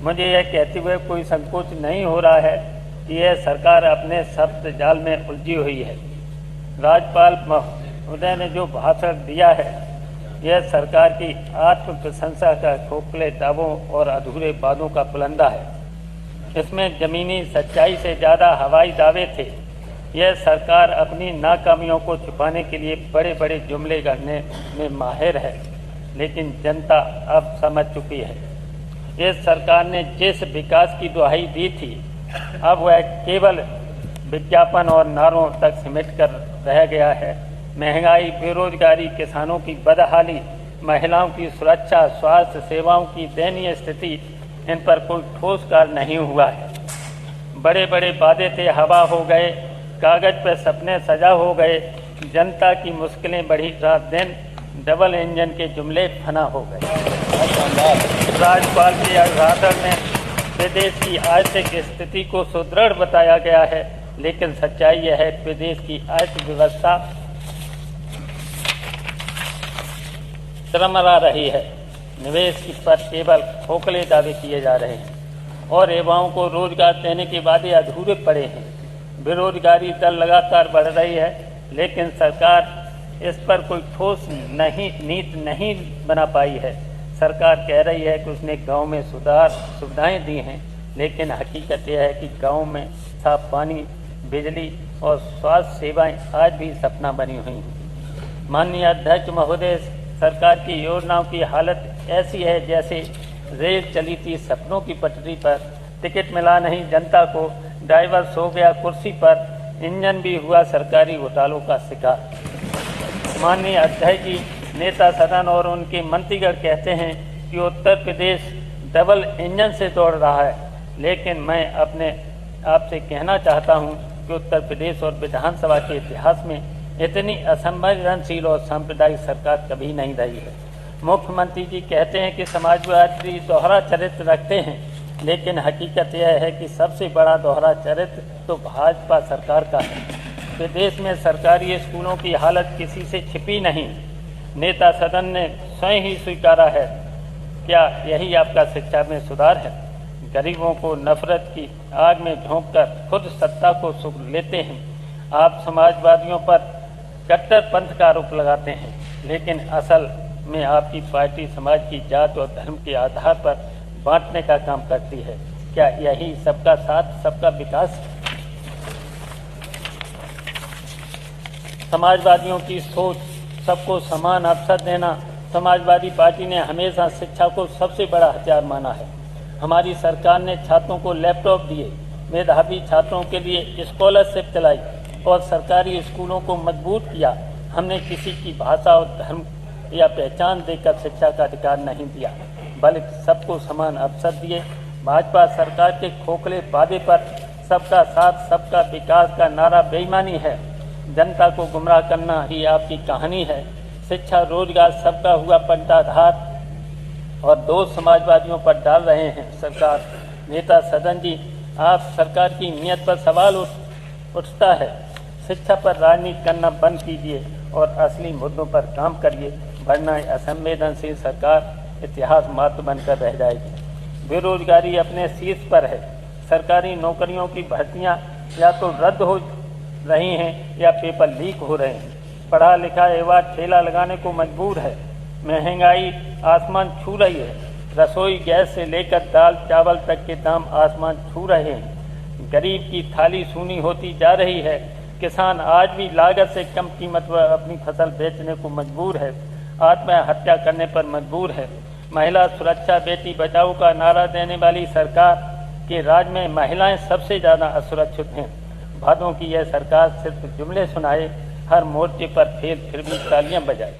मुझे यह कहते हुए कोई संकोच नहीं हो रहा है कि यह सरकार अपने शब्द जाल में उलझी हुई है। राज्यपाल महोदय ने जो भाषण दिया है, यह सरकार की आत्म प्रशंसा का खोखले दावों और अधूरे वादों का पुलंदा है। इसमें जमीनी सच्चाई से ज़्यादा हवाई दावे थे। यह सरकार अपनी नाकामियों को छुपाने के लिए बड़े बड़े जुमले गढ़ने में माहिर है, लेकिन जनता अब समझ चुकी है। इस सरकार ने जिस विकास की दुहाई दी थी, अब वह केवल विज्ञापन और नारों तक सिमट कर रह गया है। महंगाई, बेरोजगारी, किसानों की बदहाली, महिलाओं की सुरक्षा, स्वास्थ्य सेवाओं की दयनीय स्थिति, इन पर कोई ठोस कार्य नहीं हुआ है। बड़े बड़े वादे थे, हवा हो गए, कागज पर सपने सजा हो गए। जनता की मुश्किलें बढ़ी, रात दिन डबल इंजन के जुमले फना हो गए। राज्यपाल के अभिभाषण में प्रदेश की आर्थिक स्थिति को सुदृढ़ बताया गया है, लेकिन सच्चाई यह है प्रदेश की अर्थव्यवस्था चरमरा रही है। निवेश पर केवल खोखले दावे किए जा रहे हैं और युवाओं को रोजगार देने के वादे अधूरे पड़े हैं। बेरोजगारी दर लगातार बढ़ रही है, लेकिन सरकार इस पर कोई ठोस नीति नहीं बना पाई है। सरकार कह रही है कि उसने गांव में सुविधाएं दी हैं, लेकिन हकीकत यह है कि गांव में साफ पानी, बिजली और स्वास्थ्य सेवाएं आज भी सपना बनी हुई हैं। माननीय अध्यक्ष महोदय, सरकार की योजनाओं की हालत ऐसी है जैसे रेल चली थी सपनों की पटरी पर, टिकट मिला नहीं जनता को, ड्राइवर सो गया कुर्सी पर, इंजन भी हुआ सरकारी घोटालों का शिकार। माननीय अध्यक्ष जी, नेता सदन और उनके मंत्रीगण कहते हैं कि उत्तर प्रदेश डबल इंजन से दौड़ रहा है, लेकिन मैं अपने आपसे कहना चाहता हूं कि उत्तर प्रदेश और विधानसभा के इतिहास में इतनी असंवेदनशील और सांप्रदायिक सरकार कभी नहीं रही है। मुख्यमंत्री जी कहते हैं कि समाजवादी दोहरा चरित्र रखते हैं, लेकिन हकीकत यह है कि सबसे बड़ा दोहरा चरित्र तो भाजपा सरकार का है। प्रदेश में सरकारी स्कूलों की हालत किसी से छिपी नहीं। नेता सदन ने स्वयं ही स्वीकारा है। क्या यही आपका शिक्षा में सुधार है? गरीबों को नफरत की आग में झोंककर खुद सत्ता को सुख लेते हैं। आप समाजवादियों पर कट्टरपंथ का आरोप लगाते हैं, लेकिन असल में आपकी पार्टी समाज की जात और धर्म के आधार पर बांटने का काम करती है। क्या यही सबका साथ सबका विकास? समाजवादियों की सोच सबको समान अवसर देना। समाजवादी पार्टी ने हमेशा शिक्षा को सबसे बड़ा हथियार माना है। हमारी सरकार ने छात्रों को लैपटॉप दिए, मेधावी छात्रों के लिए स्कॉलरशिप चलाई और सरकारी स्कूलों को मजबूत किया। हमने किसी की भाषा और धर्म या पहचान देकर शिक्षा का अधिकार नहीं दिया, बल्कि सबको समान अवसर दिए। भाजपा सरकार के खोखले वादे पर सबका साथ सबका विकास का नारा बेईमानी है। जनता को गुमराह करना ही आपकी कहानी है। शिक्षा, रोजगार सबका हुआ पंटाधार और दोष समाजवादियों पर डाल रहे हैं सरकार। नेता सदन जी, आप सरकार की नीयत पर सवाल उठता है। शिक्षा पर राजनीति करना बंद कीजिए और असली मुद्दों पर काम करिए, वरना असंवेदनशील सरकार इतिहास मात्र बनकर रह जाएगी। बेरोजगारी अपने शीर्ष पर है। सरकारी नौकरियों की भर्तियां या तो रद्द हो रही हैं या पेपर लीक हो रहे हैं। पढ़ा लिखा युवा ठेला लगाने को मजबूर है। महंगाई आसमान छू रही है। रसोई गैस से लेकर दाल चावल तक के दाम आसमान छू रहे हैं। गरीब की थाली सूनी होती जा रही है। किसान आज भी लागत से कम कीमत पर अपनी फसल बेचने को मजबूर है। आत्महत्या करने पर मजबूर है। महिला सुरक्षा, बेटी बचाओ का नारा देने वाली सरकार के राज में महिलाएं सबसे ज़्यादा असुरक्षित हैं। वादों की यह सरकार सिर्फ जुमले सुनाए, हर मोर्चे पर फेल फिर भी तालियां बजाए।